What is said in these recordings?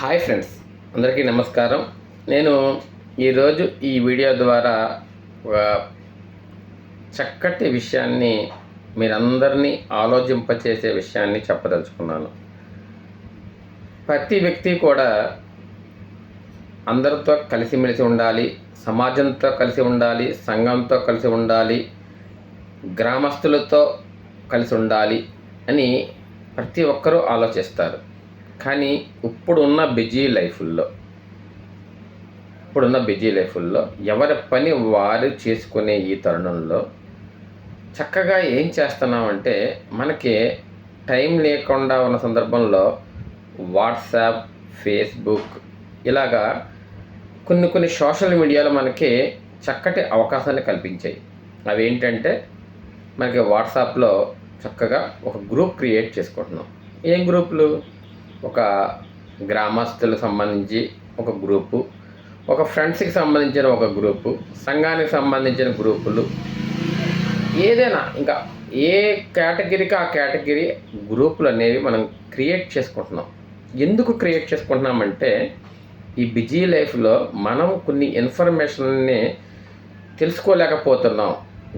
Hi friends, అందరికీ నమస్కారం. నేను ఈరోజు ఈ వీడియో ద్వారా ఒక చక్కటి విషయాన్ని మీరందరినీ ఆలోచింపచేసే విషయాన్ని చెప్పదలుచుకున్నాను. ప్రతి వ్యక్తి కూడా అందరితో కలిసిమెలిసి ఉండాలి, సమాజంతో కలిసి ఉండాలి, సంఘంతో కలిసి ఉండాలి, గ్రామస్తులతో కలిసి ఉండాలి అని ప్రతి ఒక్కరూ ఆలోచిస్తారు. కానీ ఇప్పుడున్న బిజీ లైఫ్లో ఎవరి పని వారు చేసుకునే ఈ తరుణంలో చక్కగా ఏం చేస్తున్నామంటే, మనకి టైం లేకుండా ఉన్న సందర్భంలో వాట్సాప్, ఫేస్బుక్ ఇలాగా కొన్ని సోషల్ మీడియాలో మనకి చక్కటి అవకాశాన్ని కల్పించాయి. అవి ఏంటంటే, మనకి వాట్సాప్లో చక్కగా ఒక గ్రూప్ క్రియేట్ చేసుకుంటున్నాం. ఏం గ్రూపులు? ఒక గ్రామస్తులకు సంబంధించి ఒక గ్రూపు, ఒక ఫ్రెండ్స్కి సంబంధించిన ఒక గ్రూపు, సంఘానికి సంబంధించిన గ్రూపులు, ఏదైనా ఇంకా ఏ కేటగిరీకి ఆ కేటగిరీ గ్రూపులు అనేవి మనం క్రియేట్ చేసుకుంటున్నాం. ఎందుకు క్రియేట్ చేసుకుంటున్నామంటే, ఈ బిజీ లైఫ్లో మనం కొన్ని ఇన్ఫర్మేషన్ని తెలుసుకోలేకపోతున్నాం.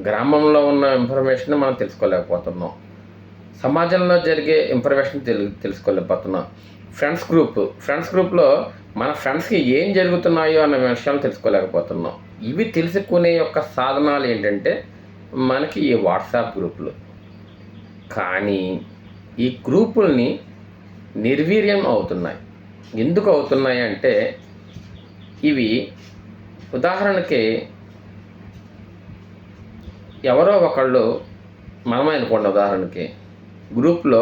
గ్రామంలో ఉన్న ఇన్ఫర్మేషన్ మనం తెలుసుకోలేకపోతున్నాం, సమాజంలో జరిగే ఇన్ఫర్మేషన్ తెలుసుకోలేకపోతున్నాం. ఫ్రెండ్స్ గ్రూప్లో మన ఫ్రెండ్స్కి ఏం జరుగుతున్నాయో అన్న విషయాలు తెలుసుకోలేకపోతున్నాం. ఇవి తెలుసుకునే యొక్క సాధనాలు ఏంటంటే మనకి ఈ వాట్సాప్ గ్రూపులు. కానీ ఈ గ్రూపుల్ని నిర్వీర్యం అవుతున్నాయి. ఎందుకు అవుతున్నాయి అంటే, ఇవి ఉదాహరణకి ఎవరో ఒకళ్ళు మనమే అనుకోండి, ఉదాహరణకి గ్రూప్లో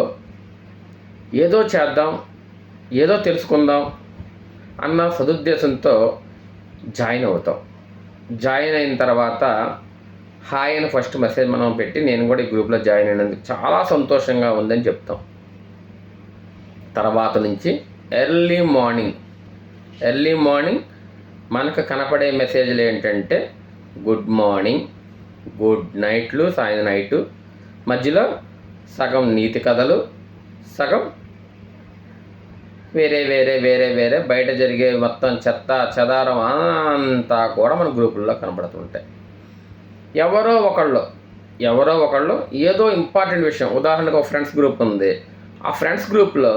ఏదో చేద్దాం, ఏదో తెలుసుకుందాం అన్న సదుద్దేశంతో జాయిన్ అవుతాం. జాయిన్ అయిన తర్వాత హాయ్ అని ఫస్ట్ మెసేజ్ మనం పెట్టి, నేను కూడా ఈ గ్రూప్లో జాయిన్ అయినందుకు చాలా సంతోషంగా ఉందని చెప్తాం. తర్వాత నుంచి ఎర్లీ మార్నింగ్ మనకు కనపడే మెసేజ్లు ఏంటంటే గుడ్ మార్నింగ్, గుడ్ నైట్లు, సాయంత్రం నైటు, మధ్యలో సగం నీతి కథలు, సగం వేరే బయట జరిగే మొత్తం చెత్త చెదారం అంతా కూడా మన గ్రూపుల్లో కనబడుతుంటాయి. ఎవరో ఒకళ్ళు ఏదో ఇంపార్టెంట్ విషయం, ఉదాహరణకు ఒక ఫ్రెండ్స్ గ్రూప్ ఉంది. ఆ ఫ్రెండ్స్ గ్రూప్లో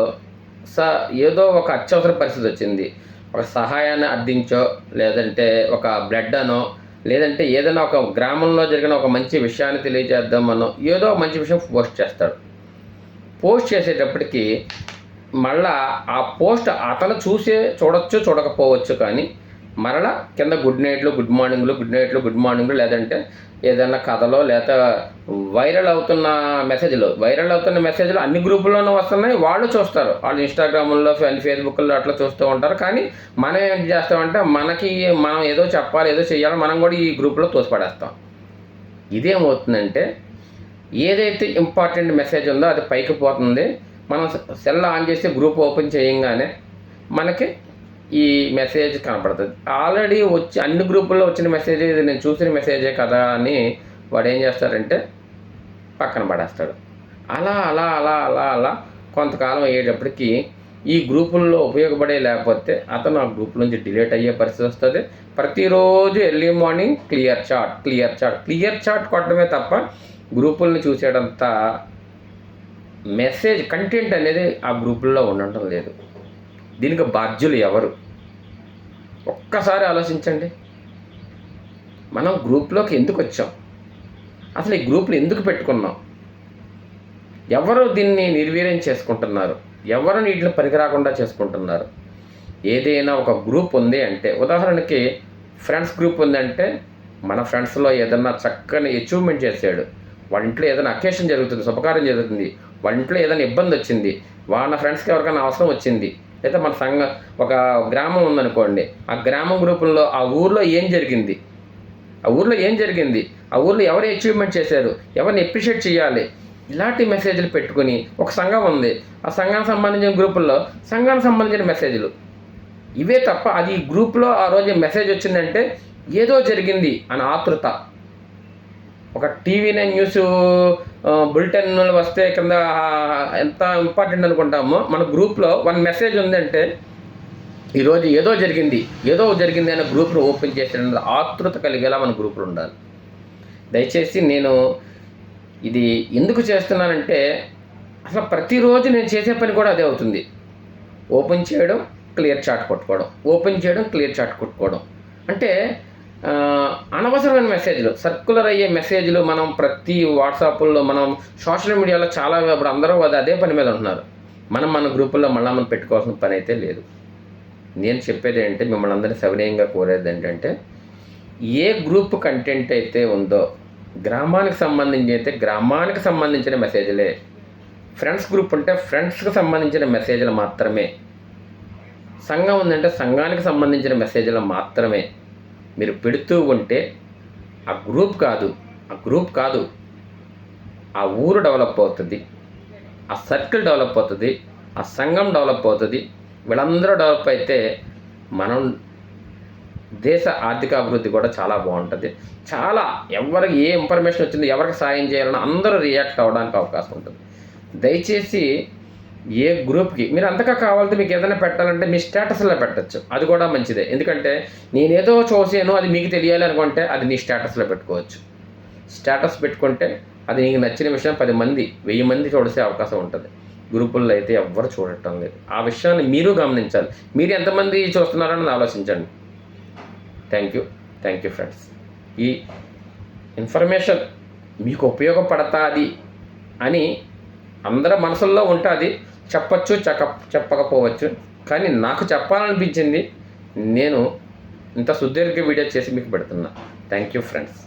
ఏదో ఒక అత్యవసర పరిస్థితి వచ్చింది, ఒక సహాయాన్ని అర్థించో, లేదంటే ఒక బ్లడ్ అనో, లేదంటే ఏదైనా ఒక గ్రామంలో జరిగిన ఒక మంచి విషయాన్ని తెలియజేద్దామనో ఏదో మంచి విషయం పోస్ట్ చేస్తాడు. పోస్ట్ చేసేటప్పటికి మళ్ళా ఆ పోస్ట్ అతను చూడొచ్చు చూడకపోవచ్చు, కానీ మరలా కింద గుడ్ మార్నింగ్లు లేదంటే ఏదైనా కథలో, లేదా వైరల్ అవుతున్న మెసేజ్లు అన్ని గ్రూపుల్లోనూ వస్తున్నాయి. వాళ్ళు చూస్తారు, వాళ్ళు ఇన్స్టాగ్రామ్లో, ఫేస్బుక్లో అట్లా చూస్తూ ఉంటారు. కానీ మనం ఏం చేస్తామంటే, మనం ఏదో చెప్పాలి, ఏదో చేయాలి, మనం కూడా ఈ గ్రూప్లో తోసిపడేస్తాం. ఇదేమవుతుందంటే, ఏదైతే ఇంపార్టెంట్ మెసేజ్ ఉందో అది పైకి పోతుంది. మనం సెల్ ఆన్ చేసి గ్రూప్ ఓపెన్ చేయంగానే మనకి ఈ మెసేజ్ కనపడుతుంది. ఆల్రెడీ అన్ని గ్రూపుల్లో వచ్చిన మెసేజ్, ఇది నేను చూసిన మెసేజే కదా అని వాడు ఏం చేస్తారంటే పక్కన పడేస్తాడు. అలా కొంతకాలం అయ్యేటప్పటికి ఈ గ్రూపుల్లో ఉపయోగపడే, లేకపోతే అతను ఆ గ్రూప్ నుంచి డిలీట్ అయ్యే పరిస్థితి వస్తుంది. ప్రతిరోజు ఎర్లీ మార్నింగ్ క్లియర్ చాట్ కొట్టడమే తప్ప గ్రూపుల్ని చూసేటంత మెసేజ్ కంటెంట్ అనేది ఆ గ్రూపుల్లో ఉండటం లేదు. దీనికి బాధ్యులు ఎవరు? ఒక్కసారి ఆలోచించండి. మనం గ్రూప్లోకి ఎందుకు వచ్చాం? అసలు ఈ గ్రూపులు ఎందుకు పెట్టుకున్నాం? ఎవరు దీన్ని నిర్వీర్యం చేసుకుంటున్నారు? ఎవరు వీటిని పనికిరాకుండా చేసుకుంటున్నారు? ఏదైనా ఒక గ్రూప్ ఉంది అంటే, ఉదాహరణకి ఫ్రెండ్స్ గ్రూప్ ఉందంటే, మన ఫ్రెండ్స్లో ఏదన్నా చక్కని అచీవ్మెంట్ చేశాడు, వాళ్ళ ఇంట్లో ఏదైనా అకేషన్ జరుగుతుంది, శుభకార్యం జరుగుతుంది, వాళ్ళ ఇంట్లో ఏదైనా ఇబ్బంది వచ్చింది, వాళ్ళ ఫ్రెండ్స్కి ఎవరికైనా అవసరం వచ్చింది, లేదా మన సంఘం ఒక గ్రామం ఉందనుకోండి, ఆ గ్రామం గ్రూపుల్లో ఆ ఊర్లో ఏం జరిగింది, ఆ ఊర్లో ఎవరు అచీవ్మెంట్ చేశారు, ఎవరిని అప్రిషియేట్ చేయాలి, ఇలాంటి మెసేజ్లు పెట్టుకుని, ఒక సంఘం ఉంది, ఆ సంఘానికి సంబంధించిన గ్రూపుల్లో సంఘానికి సంబంధించిన మెసేజ్లు ఇవే తప్ప, అది గ్రూప్లో ఆ రోజు మెసేజ్ వచ్చిందంటే ఏదో జరిగింది అని ఆతృత. ఒక టీవీ9 న్యూస్ బులెటిన్లు వస్తే కింద ఎంత ఇంపార్టెంట్ అనుకుంటామో, మన గ్రూప్లో వన్ మెసేజ్ ఉందంటే ఈరోజు ఏదో జరిగింది అనే గ్రూప్ను ఓపెన్ చేసే ఆతృత కలిగేలా మన గ్రూపులు ఉండాలి. దయచేసి నేను ఇది ఎందుకు చేస్తున్నానంటే, అసలు ప్రతిరోజు నేను చేసే పని కూడా అదే అవుతుంది. ఓపెన్ చేయడం, క్లియర్ చాట్ కొట్టుకోవడం, ఓపెన్ చేయడం, క్లియర్ చాట్ కొట్టుకోవడం. అంటే అనవసరమైన మెసేజ్లు, సర్క్యులర్ అయ్యే మెసేజ్లు మనం ప్రతి వాట్సాప్లో, మనం సోషల్ మీడియాలో చాలా ఇప్పుడు అందరూ అదే పని మీద ఉంటున్నారు. మన గ్రూపుల్లో మనం పెట్టుకోవాల్సిన పని అయితే లేదు. నేను చెప్పేది ఏంటంటే, మిమ్మల్ని అందరినీ సవినయంగా కోరేది ఏంటంటే, ఏ గ్రూప్ కంటెంట్ అయితే ఉందో గ్రామానికి సంబంధించిన మెసేజ్లే, ఫ్రెండ్స్ గ్రూప్ ఉంటే ఫ్రెండ్స్కి సంబంధించిన మెసేజ్లు మాత్రమే, సంఘం ఉందంటే సంఘానికి సంబంధించిన మెసేజ్లు మాత్రమే మీరు పెడుతూ ఉంటే ఆ గ్రూప్ కాదు ఆ ఊరు డెవలప్ అవుతుంది, ఆ సర్కిల్ డెవలప్ అవుతుంది, ఆ సంఘం డెవలప్ అవుతుంది. వీళ్ళందరూ డెవలప్ అయితే మనం దేశ ఆర్థిక అభివృద్ధి కూడా చాలా బాగుంటుంది. చాలా ఎవరికి ఏ ఇన్ఫర్మేషన్ వచ్చింది, ఎవరికి సాయం చేయాలని అందరూ రియాక్ట్ అవ్వడానికి అవకాశం ఉంటుంది. దయచేసి ఏ గ్రూప్కి మీరు అంతగా కావాలంటే మీకు ఏదైనా పెట్టాలంటే మీ స్టేటస్లో పెట్టచ్చు, అది కూడా మంచిదే. ఎందుకంటే నేనేదో చూసాను అది మీకు తెలియాలి అనుకుంటే అది నీ స్టేటస్లో పెట్టుకోవచ్చు. స్టేటస్ పెట్టుకుంటే అది నీకు నచ్చిన విషయం 10 మంది 1000 మంది చూసే అవకాశం ఉంటుంది. గ్రూపుల్లో అయితే ఎవ్వరు చూడటం లేదు. ఆ విషయాన్ని మీరు గమనించాలి. మీరు ఎంతమంది చూస్తున్నారని ఆలోచించండి. Thank you friends. ఈ ఇన్ఫర్మేషన్ మీకు ఉపయోగపడతాది అని అందరి మనసుల్లో ఉంటుంది. చెప్పచ్చు, చెప్పకపోవచ్చు, కానీ నాకు చెప్పాలనిపించింది. నేను ఇంత సుదీర్ఘ వీడియో చేసి మీకు పెడుతున్నా. Thank you friends.